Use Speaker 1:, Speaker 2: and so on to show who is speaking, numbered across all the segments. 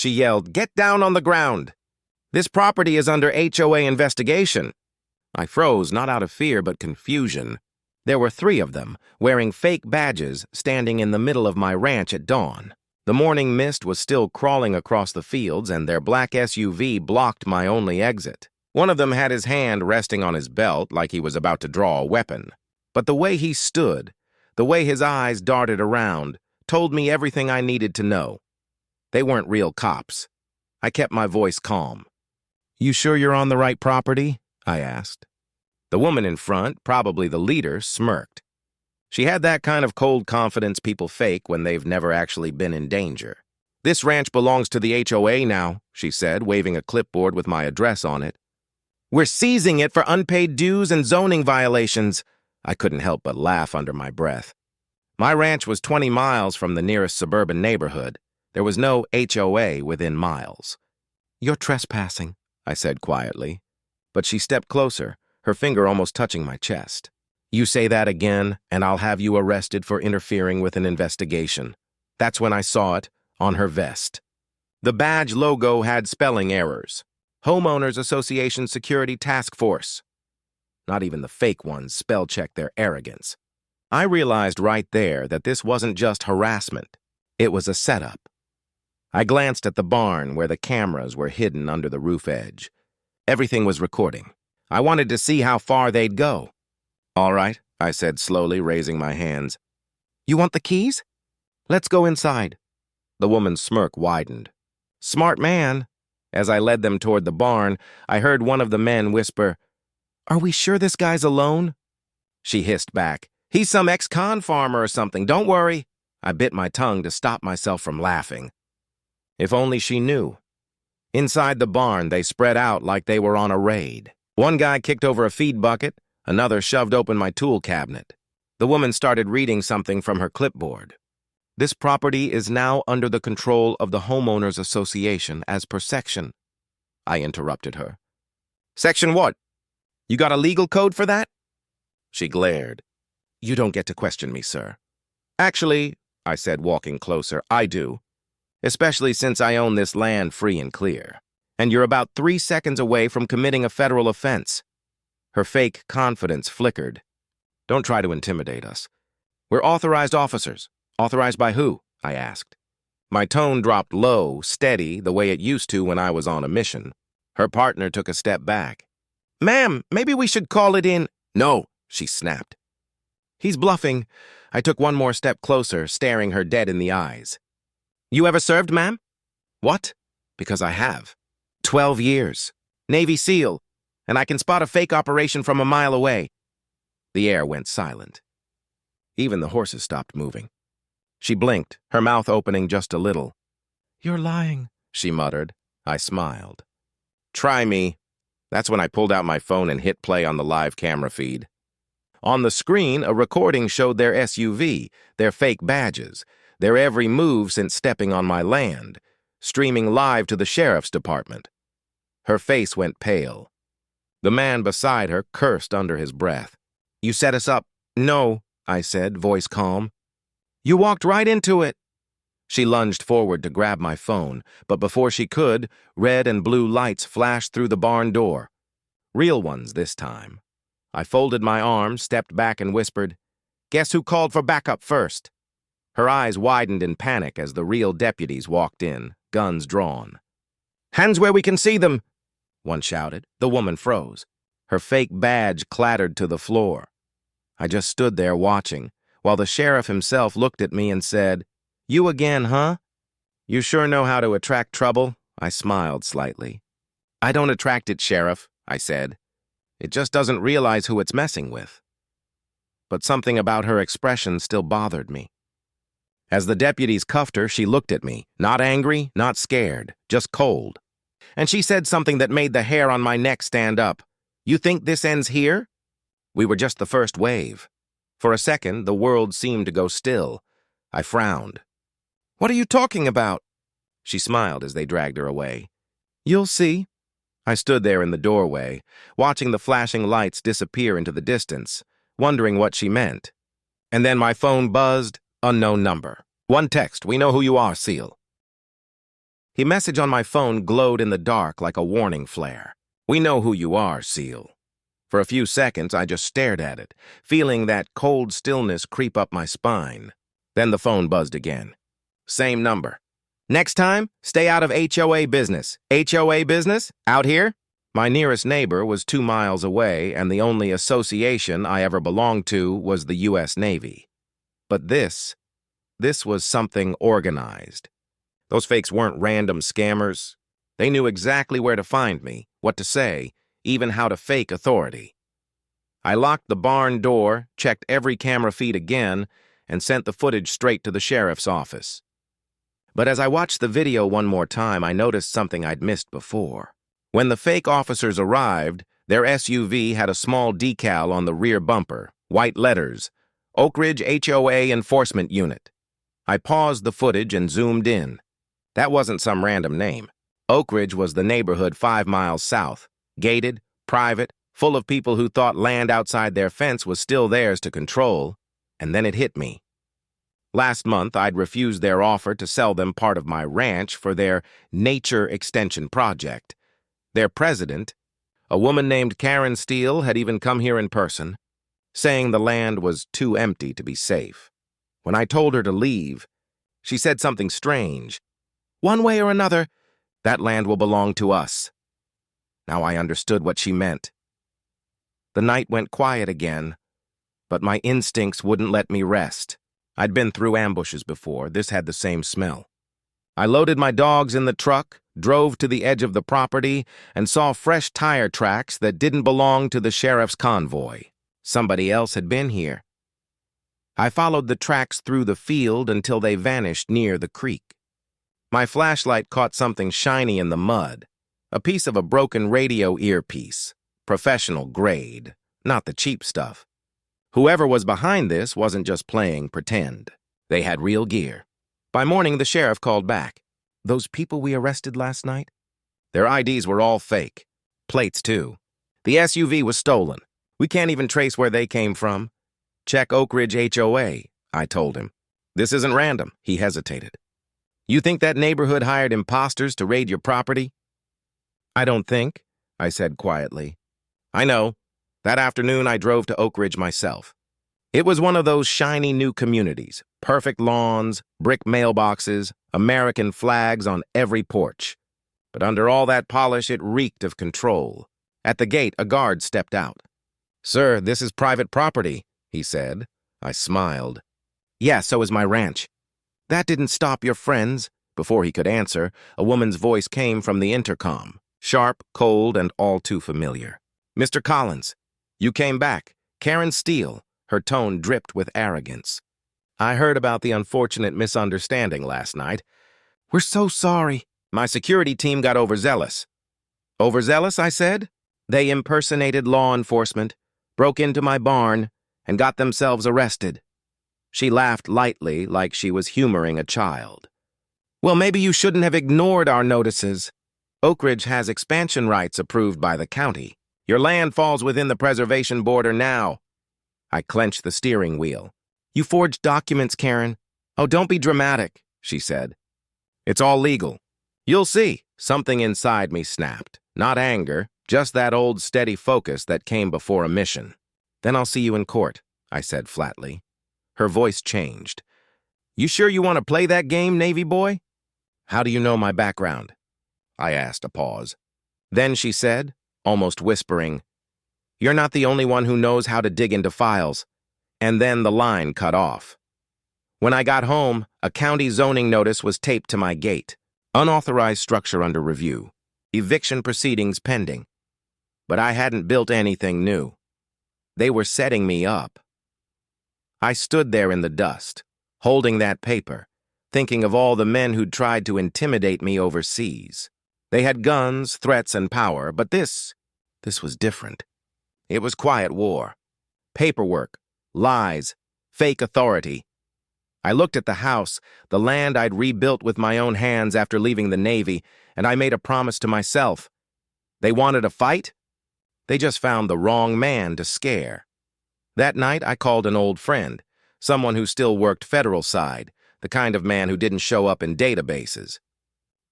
Speaker 1: She yelled, "Get down on the ground! This property is under HOA investigation." I froze, not out of fear, but confusion. There were 3 of them, wearing fake badges, standing in the middle of my ranch at dawn. The morning mist was still crawling across the fields, and their black SUV blocked my only exit. One of them had his hand resting on his belt like he was about to draw a weapon. But the way he stood, the way his eyes darted around, told me everything I needed to know. They weren't real cops. I kept my voice calm. "You sure you're on the right property?" I asked. The woman in front, probably the leader, smirked. She had that kind of cold confidence people fake when they've never actually been in danger. "This ranch belongs to the HOA now," she said, waving a clipboard with my address on it. "We're seizing it for unpaid dues and zoning violations." I couldn't help but laugh under my breath. My ranch was 20 miles from the nearest suburban neighborhood. There was no HOA within miles. "You're trespassing," I said quietly. But she stepped closer, her finger almost touching my chest. "You say that again, and I'll have you arrested for interfering with an investigation." That's when I saw it, on her vest. The badge logo had spelling errors. Homeowners Association Security Task Force. Not even the fake ones spell-checked their arrogance. I realized right there that this wasn't just harassment. It was a setup. I glanced at the barn where the cameras were hidden under the roof edge. Everything was recording. I wanted to see how far they'd go. "All right," I said slowly, raising my hands. "You want the keys? Let's go inside." The woman's smirk widened. "Smart man." As I led them toward the barn, I heard one of the men whisper, "Are we sure this guy's alone?" She hissed back, "He's some ex-con farmer or something, don't worry." I bit my tongue to stop myself from laughing. If only she knew. Inside the barn, they spread out like they were on a raid. One guy kicked over a feed bucket, another shoved open my tool cabinet. The woman started reading something from her clipboard. "This property is now under the control of the Homeowners Association as per section." I interrupted her. "Section what? You got a legal code for that?" She glared. "You don't get to question me, sir." "Actually," I said, walking closer, "I do. Especially since I own this land free and clear. And you're about 3 seconds away from committing a federal offense." Her fake confidence flickered. "Don't try to intimidate us. We're authorized officers." "Authorized by who?" I asked. My tone dropped low, steady, the way it used to when I was on a mission. Her partner took a step back. "Ma'am, maybe we should call it in." "No," she snapped. "He's bluffing." I took one more step closer, staring her dead in the eyes. "You ever served, ma'am?" "What?" "Because I have. 12 years. Navy SEAL. And I can spot a fake operation from a mile away." The air went silent. Even the horses stopped moving. She blinked, her mouth opening just a little. "You're lying," she muttered. I smiled. "Try me." That's when I pulled out my phone and hit play on the live camera feed. On the screen, a recording showed their SUV, their fake badges, their every move since stepping on my land, streaming live to the sheriff's department. Her face went pale. The man beside her cursed under his breath. "You set us up." "No," I said, voice calm. "You walked right into it." She lunged forward to grab my phone, but before she could, red and blue lights flashed through the barn door. Real ones this time. I folded my arms, stepped back, and whispered, "Guess who called for backup first?" Her eyes widened in panic as the real deputies walked in, guns drawn. "Hands where we can see them," one shouted. The woman froze. Her fake badge clattered to the floor. I just stood there watching, while the sheriff himself looked at me and said, "You again, huh? You sure know how to attract trouble." I smiled slightly. "I don't attract it, Sheriff," I said. "It just doesn't realize who it's messing with." But something about her expression still bothered me. As the deputies cuffed her, she looked at me, not angry, not scared, just cold. And she said something that made the hair on my neck stand up. "You think this ends here?" We were just the first wave. For a second, the world seemed to go still. I frowned. "What are you talking about?" She smiled as they dragged her away. "You'll see." I stood there in the doorway, watching the flashing lights disappear into the distance, wondering what she meant. And then my phone buzzed, unknown number. "One text, we know who you are, SEAL." His message on my phone glowed in the dark like a warning flare. "We know who you are, SEAL." For a few seconds, I just stared at it, feeling that cold stillness creep up my spine. Then the phone buzzed again. Same number. "Next time, stay out of HOA business. HOA business? Out here?" My nearest neighbor was 2 miles away, and the only association I ever belonged to was the U.S. Navy. But this was something organized. Those fakes weren't random scammers. They knew exactly where to find me, what to say, even how to fake authority. I locked the barn door, checked every camera feed again, and sent the footage straight to the sheriff's office. But as I watched the video one more time, I noticed something I'd missed before. When the fake officers arrived, their SUV had a small decal on the rear bumper, white letters, Oak Ridge HOA Enforcement Unit. I paused the footage and zoomed in. That wasn't some random name. Oak Ridge was the neighborhood 5 miles south, gated, private, full of people who thought land outside their fence was still theirs to control, and then it hit me. Last month, I'd refused their offer to sell them part of my ranch for their nature extension project. Their president, a woman named Karen Steele, had even come here in person, saying the land was too empty to be safe. When I told her to leave, she said something strange. "One way or another, that land will belong to us." Now I understood what she meant. The night went quiet again, but my instincts wouldn't let me rest. I'd been through ambushes before. This had the same smell. I loaded my dogs in the truck, drove to the edge of the property, and saw fresh tire tracks that didn't belong to the sheriff's convoy. Somebody else had been here. I followed the tracks through the field until they vanished near the creek. My flashlight caught something shiny in the mud, a piece of a broken radio earpiece, professional grade, not the cheap stuff. Whoever was behind this wasn't just playing pretend. They had real gear. By morning, the sheriff called back. "Those people we arrested last night? Their IDs were all fake. Plates, too. The SUV was stolen. We can't even trace where they came from. Check Oak Ridge HOA, I told him. This isn't random." He hesitated. "You think that neighborhood hired imposters to raid your property?" "I don't think," I said quietly. "I know. That afternoon, I drove to Oak Ridge myself. It was one of those shiny new communities, perfect lawns, brick mailboxes, American flags on every porch. But under all that polish, it reeked of control. At the gate, a guard stepped out. "Sir, this is private property," he said. I smiled. "Yeah, so is my ranch." "That didn't stop your friends." Before he could answer, a woman's voice came from the intercom, sharp, cold, and all too familiar. "Mr. Collins, you came back. Karen Steele." Her tone dripped with arrogance. "I heard about the unfortunate misunderstanding last night. We're so sorry. My security team got overzealous." "Overzealous," I said. "They impersonated law enforcement, broke into my barn, and got themselves arrested." She laughed lightly, like she was humoring a child. "Well, maybe you shouldn't have ignored our notices. Oak Ridge has expansion rights approved by the county. Your land falls within the preservation border now." I clenched the steering wheel. "You forged documents, Karen." "Oh, don't be dramatic," she said. "It's all legal. You'll see." Something inside me snapped. Not anger, just that old steady focus that came before a mission. "Then I'll see you in court," I said flatly. Her voice changed. "You sure you want to play that game, Navy boy?" "How do you know my background?" I asked, a pause. Then she said, almost whispering, "You're not the only one who knows how to dig into files." And then the line cut off. When I got home, a county zoning notice was taped to my gate. Unauthorized structure under review. Eviction proceedings pending. But I hadn't built anything new. They were setting me up. I stood there in the dust, holding that paper, thinking of all the men who'd tried to intimidate me overseas. They had guns, threats, and power, but this was different. It was quiet war. Paperwork, lies, fake authority. I looked at the house, the land I'd rebuilt with my own hands after leaving the Navy, and I made a promise to myself. They wanted a fight? They just found the wrong man to scare. That night, I called an old friend, someone who still worked federal side, the kind of man who didn't show up in databases.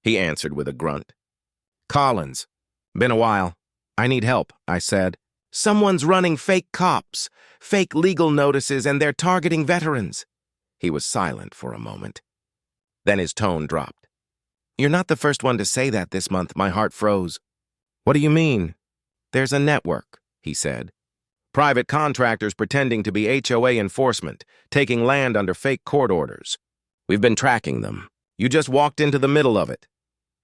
Speaker 1: he answered with a grunt. Collins. Been a while. I need help, I said. Someone's running fake cops, fake legal notices, and they're targeting veterans. He was silent for a moment. Then his tone dropped. You're not the first one to say that this month. My heart froze. What do you mean? There's a network, he said. Private contractors pretending to be HOA enforcement, taking land under fake court orders. We've been tracking them. You just walked into the middle of it.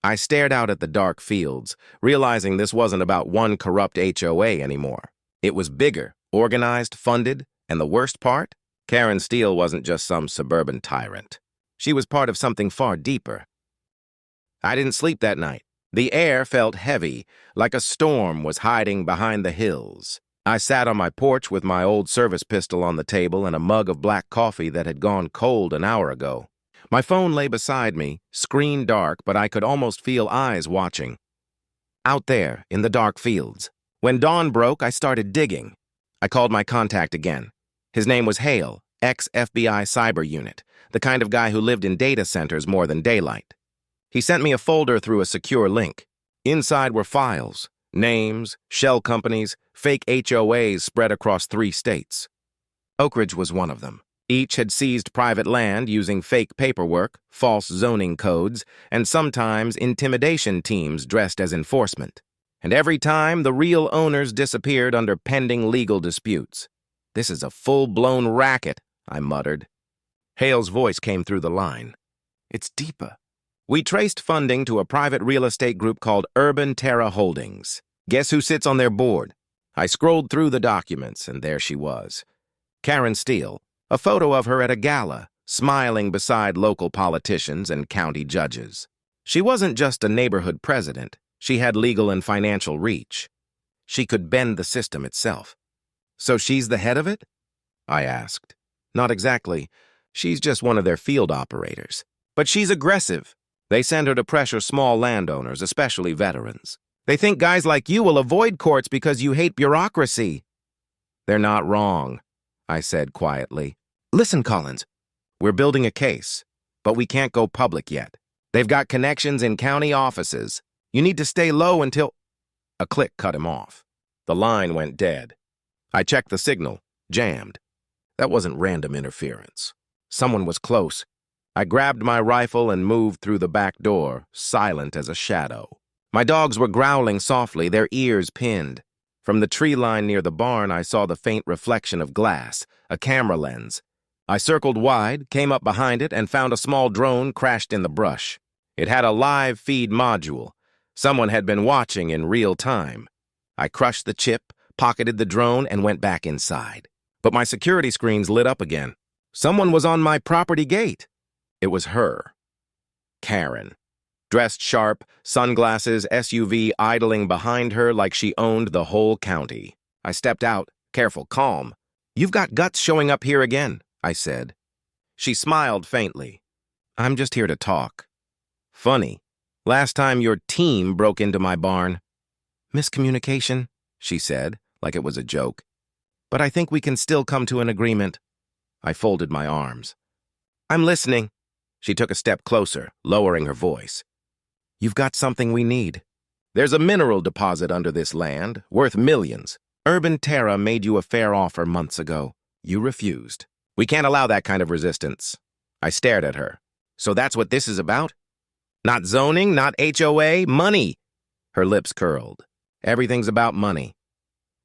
Speaker 1: I stared out at the dark fields, realizing this wasn't about one corrupt HOA anymore. It was bigger, organized, funded, and the worst part? Karen Steele wasn't just some suburban tyrant. She was part of something far deeper. I didn't sleep that night. The air felt heavy, like a storm was hiding behind the hills. I sat on my porch with my old service pistol on the table and a mug of black coffee that had gone cold an hour ago. My phone lay beside me, screen dark, but I could almost feel eyes watching. Out there, in the dark fields. When dawn broke, I started digging. I called my contact again. His name was Hale, ex-FBI cyber unit, the kind of guy who lived in data centers more than daylight. He sent me a folder through a secure link. Inside were files, names, shell companies, fake HOAs spread across 3 states. Oak Ridge was one of them. Each had seized private land using fake paperwork, false zoning codes, and sometimes intimidation teams dressed as enforcement. And every time, the real owners disappeared under pending legal disputes. This is a full-blown racket, I muttered. Hale's voice came through the line. It's deeper. We traced funding to a private real estate group called Urban Terra Holdings. Guess who sits on their board? I scrolled through the documents, and there she was. Karen Steele. A photo of her at a gala, smiling beside local politicians and county judges. She wasn't just a neighborhood president. She had legal and financial reach. She could bend the system itself. So she's the head of it? I asked. Not exactly. She's just one of their field operators. But she's aggressive. They send her to pressure small landowners, especially veterans. They think guys like you will avoid courts because you hate bureaucracy. They're not wrong, I said quietly. Listen, Collins, we're building a case, but we can't go public yet. They've got connections in county offices. You need to stay low until... A click cut him off. The line went dead. I checked the signal, jammed. That wasn't random interference. Someone was close. I grabbed my rifle and moved through the back door, silent as a shadow. My dogs were growling softly, their ears pinned. From the tree line near the barn, I saw the faint reflection of glass, a camera lens. I circled wide, came up behind it, and found a small drone crashed in the brush. It had a live feed module. Someone had been watching in real time. I crushed the chip, pocketed the drone, and went back inside. But my security screens lit up again. Someone was on my property gate. It was her. Karen. Dressed sharp, sunglasses, SUV idling behind her like she owned the whole county. I stepped out, careful, calm. You've got guts showing up here again, I said. She smiled faintly. I'm just here to talk. Funny. Last time your team broke into my barn. Miscommunication, she said, like it was a joke. But I think we can still come to an agreement. I folded my arms. I'm listening. She took a step closer, lowering her voice. You've got something we need. There's a mineral deposit under this land, worth millions. Urban Terra made you a fair offer months ago. You refused. We can't allow that kind of resistance. I stared at her. So that's what this is about? Not zoning, not HOA, money. Her lips curled. Everything's about money.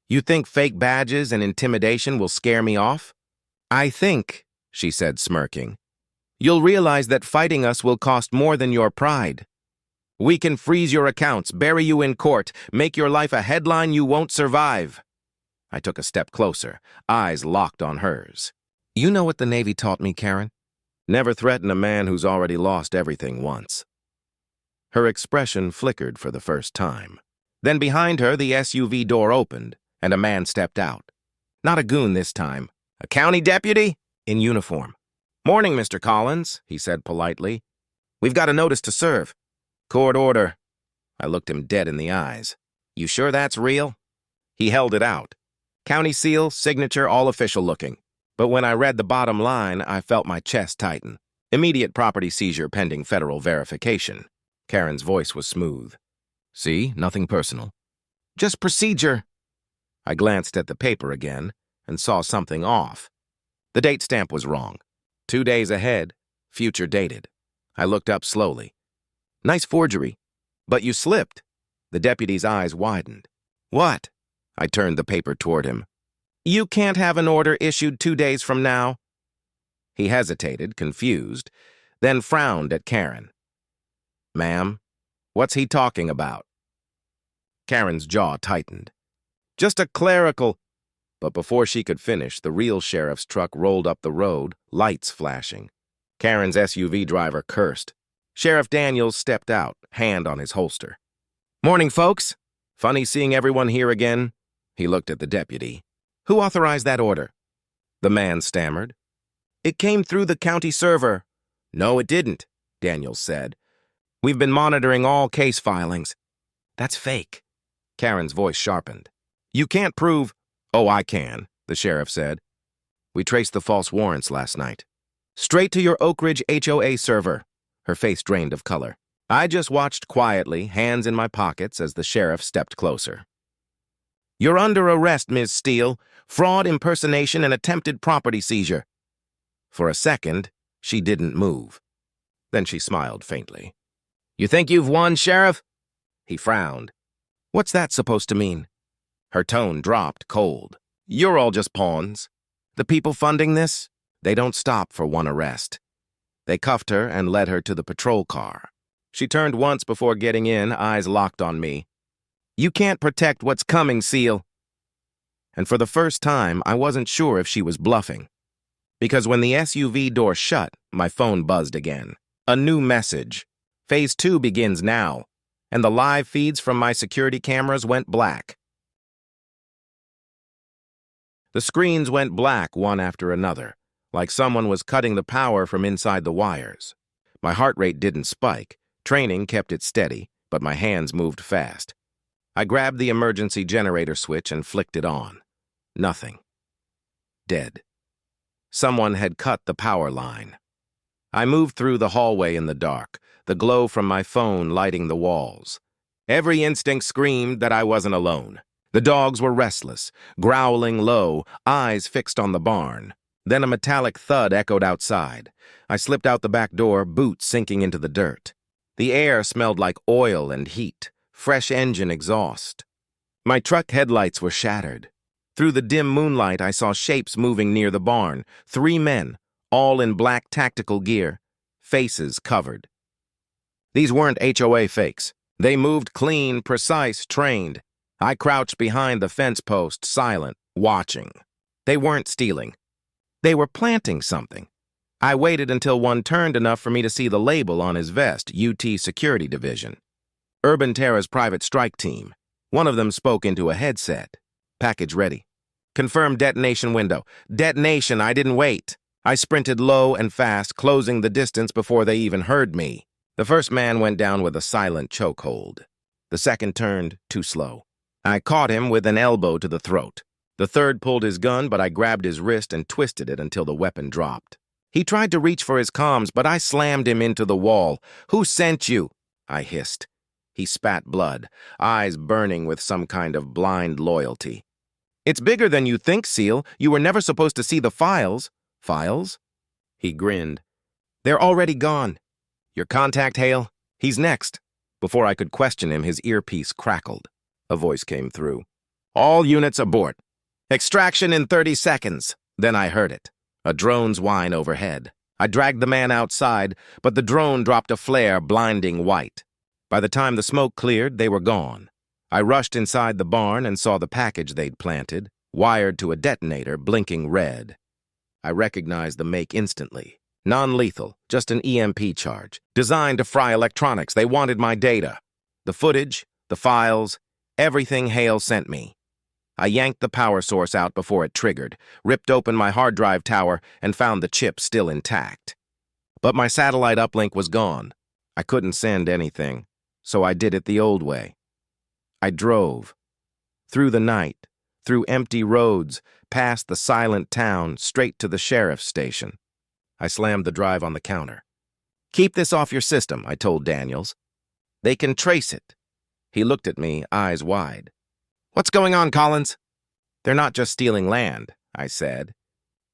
Speaker 1: You think fake badges and intimidation will scare me off? I think, she said, smirking, you'll realize that fighting us will cost more than your pride. We can freeze your accounts, bury you in court, make your life a headline you won't survive. I took a step closer, eyes locked on hers. You know what the Navy taught me, Karen? Never threaten a man who's already lost everything once. Her expression flickered for the first time. Then behind her, the SUV door opened, and a man stepped out. Not a goon this time. A county deputy? In uniform. Morning, Mr. Collins, he said politely. We've got a notice to serve. Court order. I looked him dead in the eyes. You sure that's real? He held it out. County seal, signature, all official looking. But when I read the bottom line, I felt my chest tighten. Immediate property seizure pending federal verification. Karen's voice was smooth. See, nothing personal. Just procedure. I glanced at the paper again and saw something off. The date stamp was wrong. 2 days ahead, future dated. I looked up slowly. Nice forgery. But you slipped. The deputy's eyes widened. What? I turned the paper toward him. You can't have an order issued 2 days from now. He hesitated, confused, then frowned at Karen. Ma'am, what's he talking about? Karen's jaw tightened. Just a clerical... But before she could finish, the real sheriff's truck rolled up the road, lights flashing. Karen's SUV driver cursed. Sheriff Daniels stepped out, hand on his holster. Morning, folks. Funny seeing everyone here again. He looked at the deputy. Who authorized that order? The man stammered. It came through the county server. No, it didn't, Daniels said. We've been monitoring all case filings. That's fake. Karen's voice sharpened. You can't prove... Oh, I can, the sheriff said. We traced the false warrants last night. Straight to your Oak Ridge HOA server. Her face drained of color. I just watched quietly, hands in my pockets, as the sheriff stepped closer. You're under arrest, Ms. Steele. Fraud, impersonation, and attempted property seizure. For a second, she didn't move. Then she smiled faintly. You think you've won, Sheriff? He frowned. What's that supposed to mean? Her tone dropped cold. You're all just pawns. The people funding this, they don't stop for one arrest. They cuffed her and led her to the patrol car. She turned once before getting in, eyes locked on me. You can't protect what's coming, Seal. And for the first time, I wasn't sure if she was bluffing. Because when the SUV door shut, my phone buzzed again. A new message. Phase 2 begins now, and the live feeds from my security cameras went black. The screens went black one after another, like someone was cutting the power from inside the wires. My heart rate didn't spike. Training kept it steady, but my hands moved fast. I grabbed the emergency generator switch and flicked it on. Nothing. Dead. Someone had cut the power line. I moved through the hallway in the dark, the glow from my phone lighting the walls. Every instinct screamed that I wasn't alone. The dogs were restless, growling low, eyes fixed on the barn. Then a metallic thud echoed outside. I slipped out the back door, boots sinking into the dirt. The air smelled like oil and heat, fresh engine exhaust. My truck headlights were shattered. Through the dim moonlight, I saw shapes moving near the barn. 3 men, all in black tactical gear, faces covered. These weren't HOA fakes. They moved clean, precise, trained. I crouched behind the fence post, silent, watching. They weren't stealing. They were planting something. I waited until one turned enough for me to see the label on his vest, UT Security Division. Urban Terra's private strike team. One of them spoke into a headset. Package ready. Confirm detonation window. Detonation, I didn't wait. I sprinted low and fast, closing the distance before they even heard me. The first man went down with a silent chokehold. The second turned, too slow. I caught him with an elbow to the throat. The third pulled his gun, but I grabbed his wrist and twisted it until the weapon dropped. He tried to reach for his comms, but I slammed him into the wall. Who sent you? I hissed. He spat blood, eyes burning with some kind of blind loyalty. It's bigger than you think, Seal. You were never supposed to see the files. Files? He grinned. They're already gone. Your contact, Hale? He's next. Before I could question him, his earpiece crackled. A voice came through. All units abort. Extraction in 30 seconds. Then I heard it. A drone's whine overhead. I dragged the man outside, but the drone dropped a flare, blinding white. By the time the smoke cleared, they were gone. I rushed inside the barn and saw the package they'd planted, wired to a detonator, blinking red. I recognized the make instantly. Non-lethal, just an EMP charge. Designed to fry electronics. They wanted my data. The footage, the files, everything Hale sent me. I yanked the power source out before it triggered, ripped open my hard drive tower, and found the chip still intact. But my satellite uplink was gone. I couldn't send anything, so I did it the old way. I drove. Through the night, through empty roads, past the silent town, straight to the sheriff's station. I slammed the drive on the counter. Keep this off your system, I told Daniels. They can trace it. He looked at me, eyes wide. What's going on, Collins? They're not just stealing land, I said.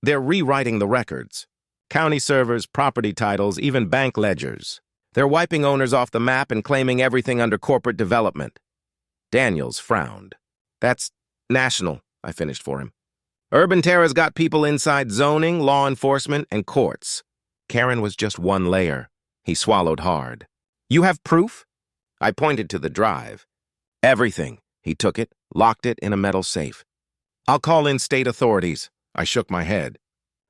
Speaker 1: They're rewriting the records. County servers, property titles, even bank ledgers. They're wiping owners off the map and claiming everything under corporate development. Daniels frowned. That's national, I finished for him. Urban Terra's got people inside zoning, law enforcement, and courts. Karen was just one layer. He swallowed hard. You have proof? I pointed to the drive. Everything. He took it, locked it in a metal safe. I'll call in state authorities. I shook my head.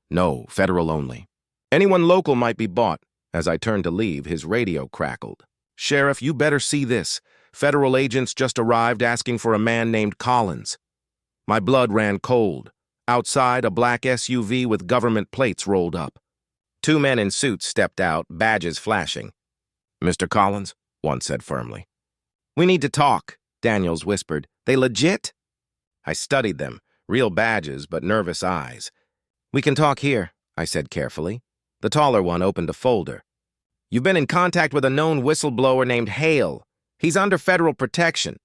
Speaker 1: No, federal only. Anyone local might be bought. As I turned to leave, his radio crackled. Sheriff, you better see this. Federal agents just arrived asking for a man named Collins. My blood ran cold. Outside, a black SUV with government plates rolled up. Two men in suits stepped out, badges flashing. Mr. Collins, one said firmly. We need to talk, Daniels whispered. They legit? I studied them, real badges but nervous eyes. We can talk here, I said carefully. The taller one opened a folder. You've been in contact with a known whistleblower named Hale. He's under federal protection.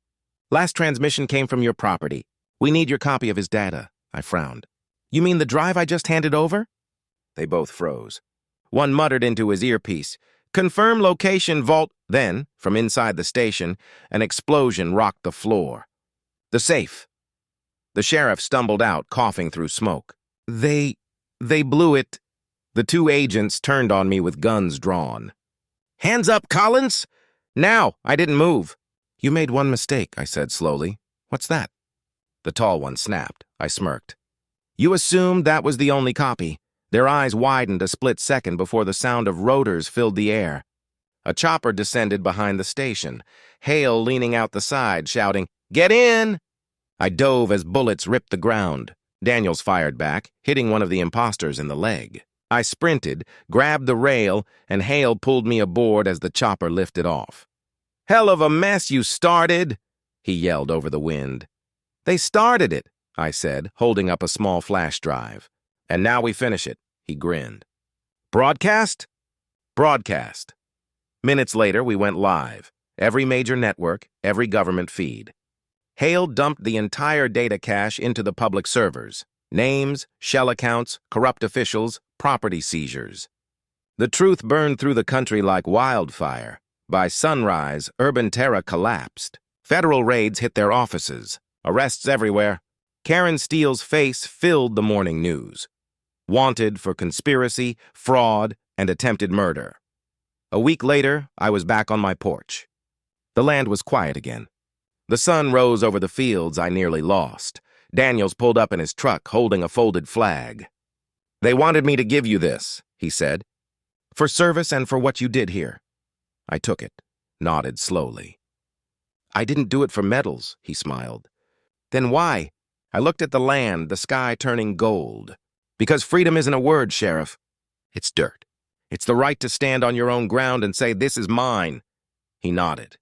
Speaker 1: Last transmission came from your property. We need your copy of his data, I frowned. You mean the drive I just handed over? They both froze. One muttered into his earpiece, Confirm location vault. Then, from inside the station, an explosion rocked the floor. The safe. The sheriff stumbled out, coughing through smoke. They blew it. The two agents turned on me with guns drawn. Hands up, Collins! Now! I didn't move. You made one mistake, I said slowly. What's that? The tall one snapped. I smirked. You assumed that was the only copy. Their eyes widened a split second before the sound of rotors filled the air. A chopper descended behind the station, Hale leaning out the side, shouting, Get in! I dove as bullets ripped the ground. Daniels fired back, hitting one of the imposters in the leg. I sprinted, grabbed the rail, and Hale pulled me aboard as the chopper lifted off. Hell of a mess you started, he yelled over the wind. They started it, I said, holding up a small flash drive. And now we finish it, he grinned. Broadcast? Broadcast. Minutes later, we went live. Every major network, every government feed. Hale dumped the entire data cache into the public servers. Names, shell accounts, corrupt officials, property seizures. The truth burned through the country like wildfire. By sunrise, Urban Terra collapsed. Federal raids hit their offices. Arrests everywhere. Karen Steele's face filled the morning news. Wanted for conspiracy, fraud, and attempted murder. A week later, I was back on my porch. The land was quiet again. The sun rose over the fields I nearly lost. Daniels pulled up in his truck, holding a folded flag. They wanted me to give you this, he said. For service and for what you did here. I took it, nodded slowly. I didn't do it for medals, he smiled. Then why? I looked at the land, the sky turning gold. Because freedom isn't a word, Sheriff. It's dirt. It's the right to stand on your own ground and say, this is mine. He nodded.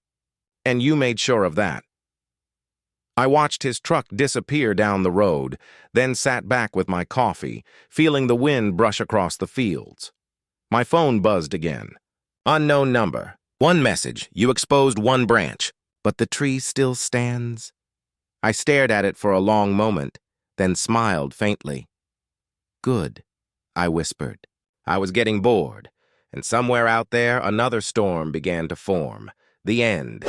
Speaker 1: And you made sure of that. I watched his truck disappear down the road, then sat back with my coffee, feeling the wind brush across the fields. My phone buzzed again. Unknown number. One message. You exposed one branch. But the tree still stands. I stared at it for a long moment, then smiled faintly. Good, I whispered. I was getting bored, and somewhere out there another storm began to form. The end.